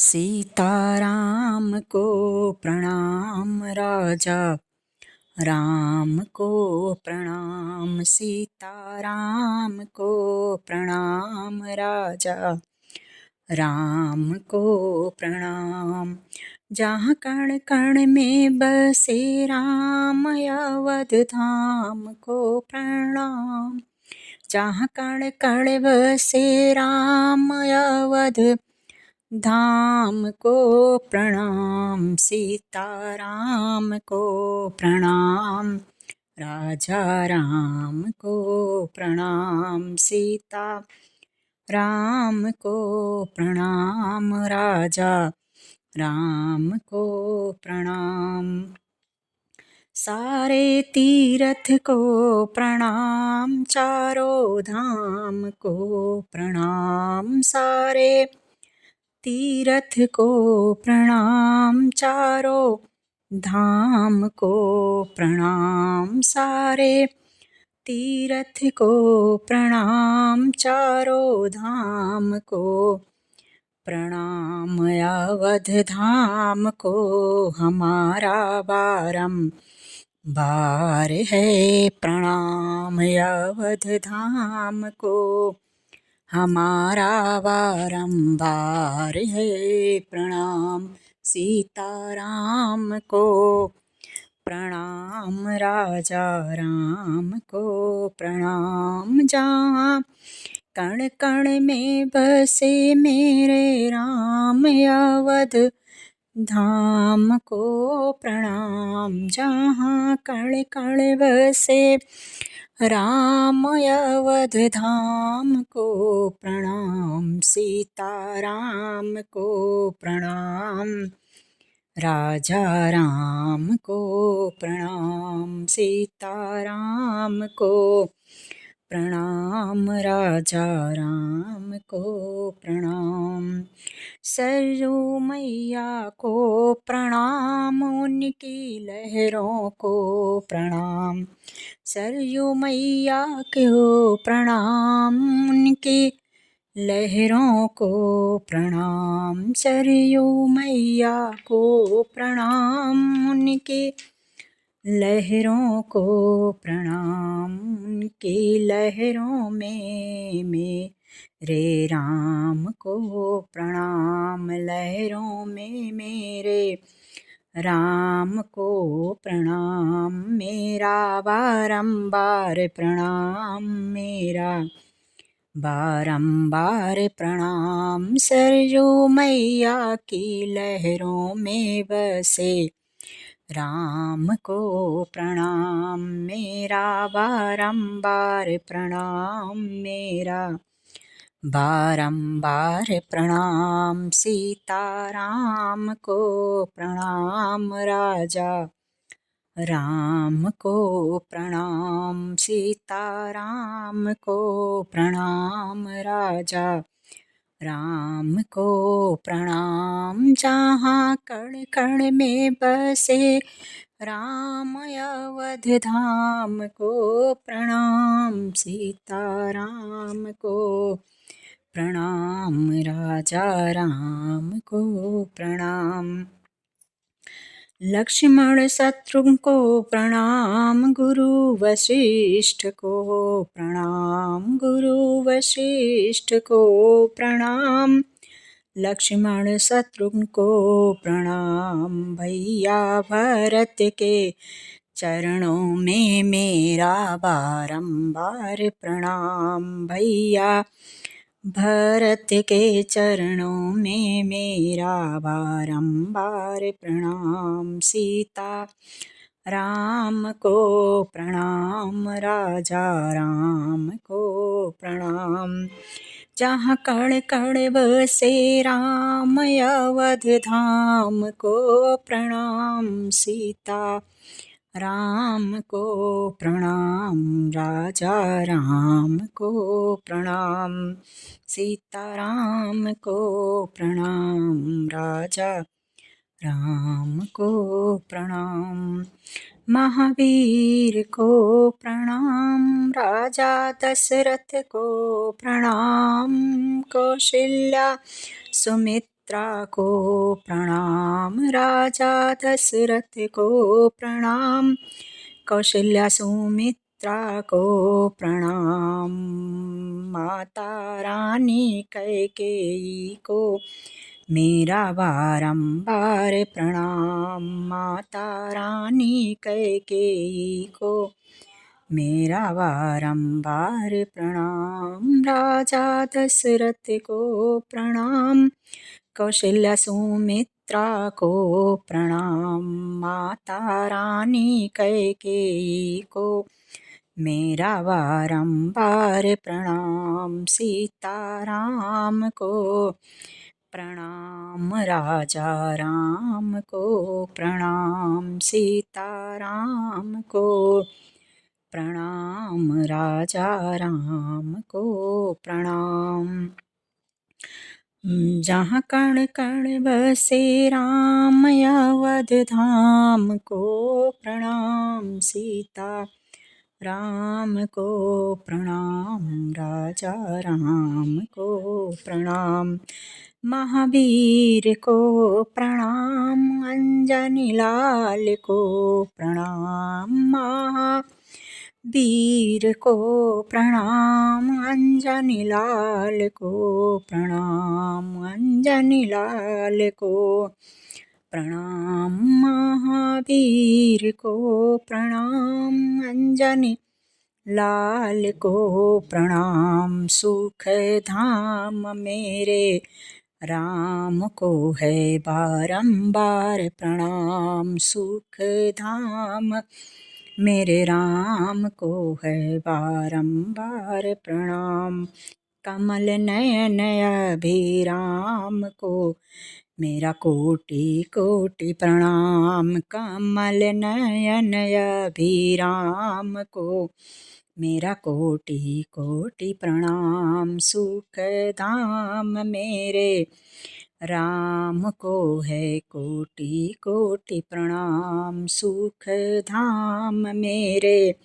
सीताराम को प्रणाम राजा राम को प्रणाम। सीताराम को प्रणाम राजा राम को प्रणाम। जहाँ कण कण में बसे राम अवध धाम को प्रणाम। जहाँ कण कण बसे राम अवध धाम को प्रणाम। सीताराम को प्रणाम राजा राम को प्रणाम। सीता राम को प्रणाम राजा राम को प्रणाम। सारे तीर्थ को प्रणाम चारों धाम को प्रणाम। सारे तीर्थ को प्रणाम चारों धाम को प्रणाम। सारे तीर्थ को प्रणाम चारों धाम को प्रणाम। अवध धाम को हमारा बारंबार है प्रणाम। अवध धाम को हमारा बारंबार है प्रणाम। सीताराम को प्रणाम राजा राम को प्रणाम। जहाँ कण कण में बसे मेरे राम अवध धाम को प्रणाम। जहाँ कण कण बसे राम अवध धाम को प्रणाम। सीताराम को प्रणाम राजा राम को प्रणाम। सीताराम को प्रणाम राजा राम को प्रणाम। सरयू मैया को प्रणाम उनकी लहरों को प्रणाम। सरयू मैया को प्रणाम उनकी लहरों को प्रणाम। सरयू मैया को प्रणाम उनकी लहरों को प्रणाम। उनकी लहरों में मेरे राम को प्रणाम। लहरों में मेरे राम को प्रणाम। मेरा बारंबार प्रणाम मेरा बारंबार प्रणाम। सरयू मैया की लहरों में बसे राम को प्रणाम। मेरा बारंबार प्रणाम मेरा बारंबार प्रणाम। सीताराम को प्रणाम राजा राम को प्रणाम। सीताराम को प्रणाम राजा राम को प्रणाम। जहाँ कण कण में बसे राम अवध धाम को प्रणाम। सीताराम को प्रणाम राजा राम को प्रणाम। लक्ष्मण शत्रुघ्न को प्रणाम गुरु वशिष्ठ को प्रणाम। गुरु वशिष्ठ को प्रणाम। लक्ष्मण शत्रुघ्न को प्रणाम। भैया भरत के चरणों में मेरा बारंबार प्रणाम। भैया भरत के चरणों में मेरा बारंबार प्रणाम। सीता राम को प्रणाम राजा राम को प्रणाम। जहाँ कण कण बसे राम अवध धाम को प्रणाम। सीता राम को प्रणाम राजा राम को प्रणाम। सीताराम को प्रणाम राजा राम को प्रणाम। महावीर को प्रणाम राजा दशरथ को प्रणाम। कौशल्या सुमित्रा सुमित्रा को प्रणाम, राजा दशरथ को प्रणाम, कौशल्या सुमित्रा को प्रणाम, माता रानी कैकेयी को मेरा बारंबार प्रणाम, माता रानी कैकेयी को मेरा बारंबार प्रणाम, राजा दशरथ को प्रणाम, कौशल्या सुमित्रा को प्रणाम, माता रानी कैकेयी को मेरा बारंबार प्रणाम, सीताराम को प्रणाम, राजा राम को प्रणाम, सीताराम को प्रणाम, राजा राम को प्रणाम। जहाँ कण कण बसे राम, अवध धाम को प्रणाम, सीता राम को प्रणाम, राजा राम को प्रणाम, महावीर को प्रणाम, अंजनी लाल को प्रणाम, महावीर को प्रणाम, अंजनी लाल को प्रणाम, अंजनी लाल को प्रणाम, महावीर को प्रणाम, अंजनी लाल को प्रणाम, सुख धाम मेरे राम को है बारंबार प्रणाम, सुख धाम मेरे राम को है बारंबार प्रणाम, कमल नयन अभिराम को मेरा कोटि कोटि प्रणाम, कमल नयन अभिराम को मेरा कोटि कोटि प्रणाम, सुख धाम मेरे राम को है कोटि कोटि प्रणाम, सुख धाम मेरे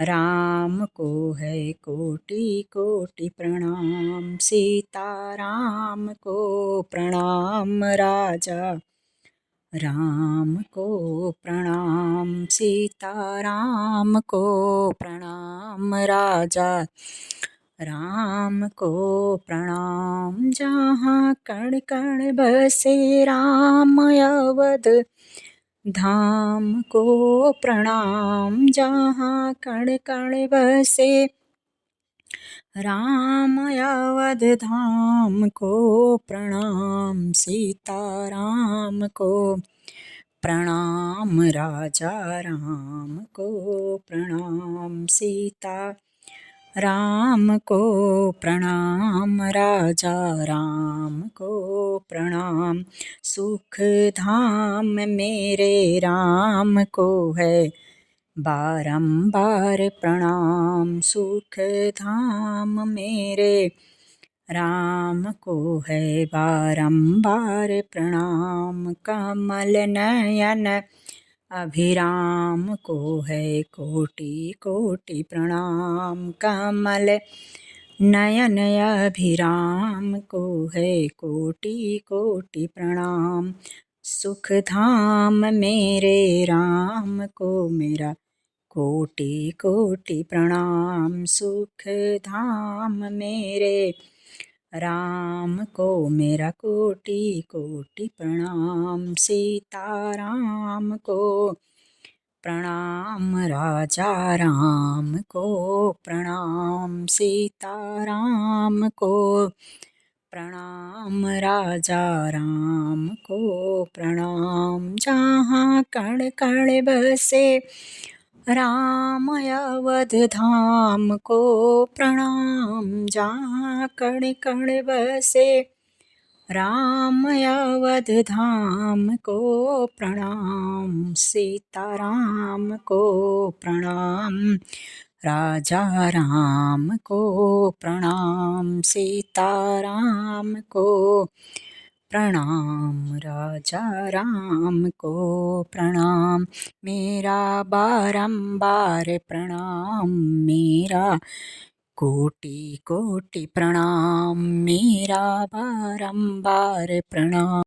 राम को है कोटि कोटि प्रणाम, सीताराम को प्रणाम, राजा राम को प्रणाम, सीताराम को प्रणाम, राजा राम को प्रणाम, जहाँ कण कण बसे राम, अवध धाम को प्रणाम, जहाँ कण कण बसे राम, अवध धाम को प्रणाम, सीताराम को प्रणाम, राजा राम को प्रणाम, सीता राम को प्रणाम, राजा राम को प्रणाम, सुख धाम मेरे राम को है बारंबार प्रणाम, सुख धाम मेरे राम को है बारंबार प्रणाम, कमल नयन अभिराम को है कोटि कोटि प्रणाम, कमल नयन अभिराम को है कोटि कोटि प्रणाम, सुख धाम मेरे राम को मेरा कोटि कोटि प्रणाम, सुख धाम मेरे राम को मेरा कोटि कोटि प्रणाम, सीताराम को प्रणाम, राजा राम को प्रणाम, सीताराम को प्रणाम, राजा राम को प्रणाम, जहाँ कण कण बसे राम, अवध धाम को प्रणाम, जहाँ कण कण बसे राम, अवध धाम को प्रणाम, सीताराम को प्रणाम, राजा राम को प्रणाम, सीताराम को प्रणाम, राजा राम को प्रणाम, मेरा बारंबार प्रणाम, मेरा कोटि कोटि प्रणाम, मेरा बारंबार प्रणाम।